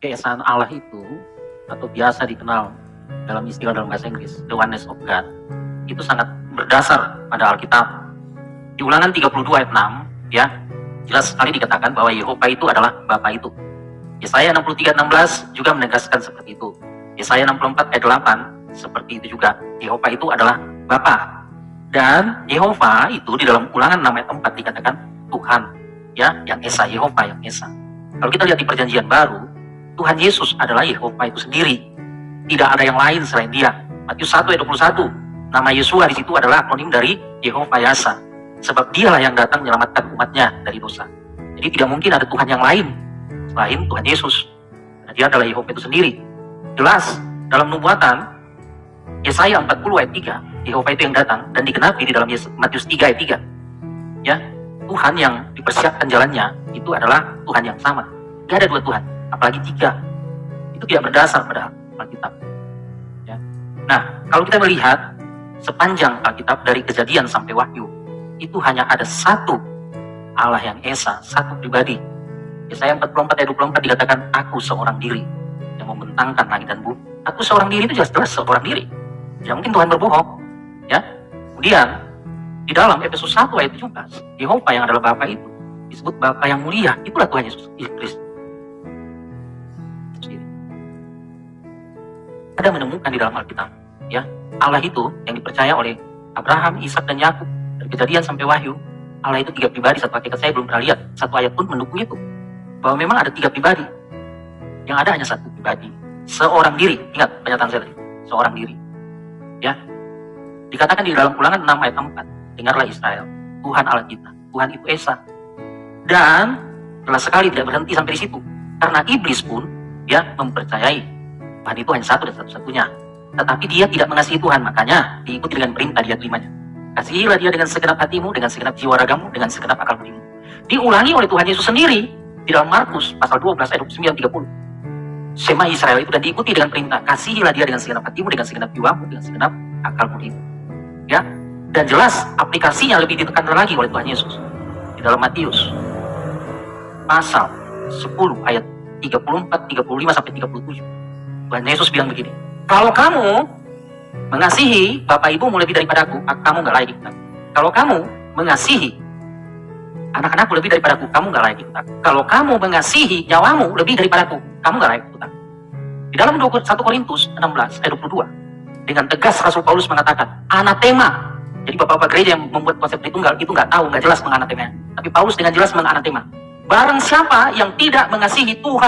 keesaan Allah itu, atau biasa dikenal dalam istilah dalam bahasa Inggris, the oneness of God, itu sangat berdasar pada Alkitab. Di Ulangan 32 ayat 6, ya, jelas sekali dikatakan bahwa Yehova itu adalah Bapa itu. Yesaya 63:16 juga menegaskan seperti itu. Yesaya 64 ayat 8 seperti itu juga. Yehova itu adalah Bapa. Dan Yehova itu di dalam Ulangan 6 ayat 4 dikatakan Tuhan, ya, yang Esa, Yehova yang Esa. Kalau kita lihat di Perjanjian Baru, Tuhan Yesus adalah Yehova itu sendiri. Tidak ada yang lain selain Dia. Matius 1 ayat 21. Nama Yesua di situ adalah akronim dari Yehova Yasa. Sebab Dialah yang datang menyelamatkan umatnya dari dosa. Jadi tidak mungkin ada Tuhan yang lain selain Tuhan Yesus. Karena Dia adalah Yehova itu sendiri. Jelas dalam nubuatan Yesaya 40 ayat 3, Yehova itu yang datang dan digenapi di dalam Matius 3 ayat 3. Ya, Tuhan yang dipersiapkan jalannya itu adalah Tuhan yang sama. Gak ada dua Tuhan, apalagi tiga. Itu tidak berdasar pada Alkitab. Ya. Nah, kalau kita melihat sepanjang Alkitab dari Kejadian sampai Wahyu, itu hanya ada satu Allah yang Esa, satu pribadi. Yesaya 44 ayat 24 dikatakan, aku seorang diri yang membentangkan langit dan bumi. Aku seorang diri itu jelas-jelas seorang diri. Tidak mungkin Tuhan berbohong. Ya. Kemudian di dalam Efesus 1 ayat 17, Yehova yang adalah Bapa itu disebut Bapa yang mulia. Itulah Tuhan Yesus Kristus. Ada menemukan di dalam Alkitab, ya, Allah itu yang dipercaya oleh Abraham, Ishak dan Yakub. Dari Kejadian sampai Wahyu, Allah itu tiga pribadi. Satu hakikat saya belum pernah lihat satu ayat pun mendukung itu, bahwa memang ada tiga pribadi. Yang ada hanya satu pribadi, seorang diri. Ingat pernyataan saya tadi, seorang diri. Ya, dikatakan di dalam Ulangan 6 ayat 4, dengarlah Israel, Tuhan Allah kita, Tuhan itu Esa. Dan jelas sekali tidak berhenti sampai di situ, karena iblis pun ya mempercayai Tuhan itu hanya satu dan satu-satunya. Tetapi dia tidak mengasihi Tuhan, makanya diikuti dengan perintah di ayat 5-nya. Kasihilah dia dengan segenap hatimu, dengan segenap jiwa ragamu, dengan segenap akal budimu. Diulangi oleh Tuhan Yesus sendiri di dalam Markus pasal 12 ayat 29-30. Sema Israel itu dan diikuti dengan perintah, kasihilah dia dengan segenap hatimu, dengan segenap jiwamu, dengan segenap akal budimu. Ya, dan jelas aplikasinya lebih ditekankan lagi oleh Tuhan Yesus di dalam Matius pasal 10 ayat 34, 35 sampai 37. Tuhan Yesus bilang begini, kalau kamu mengasihi bapak ibumu lebih daripada aku kamu gak layak ikut aku. Kalau kamu mengasihi anak-anakmu lebih daripada aku, kamu gak layak ikut aku. Kalau kamu mengasihi nyawamu lebih daripada aku, kamu gak layak ikut aku. Di dalam 1 Korintus 16 ayat 22, dengan tegas Rasul Paulus mengatakan, anatema. Jadi bapak-bapak gereja yang membuat konsep Tritunggal itu gak tahu, gak jelas menganatema. Tapi Paulus dengan jelas menganatema. Barang siapa yang tidak mengasihi Tuhan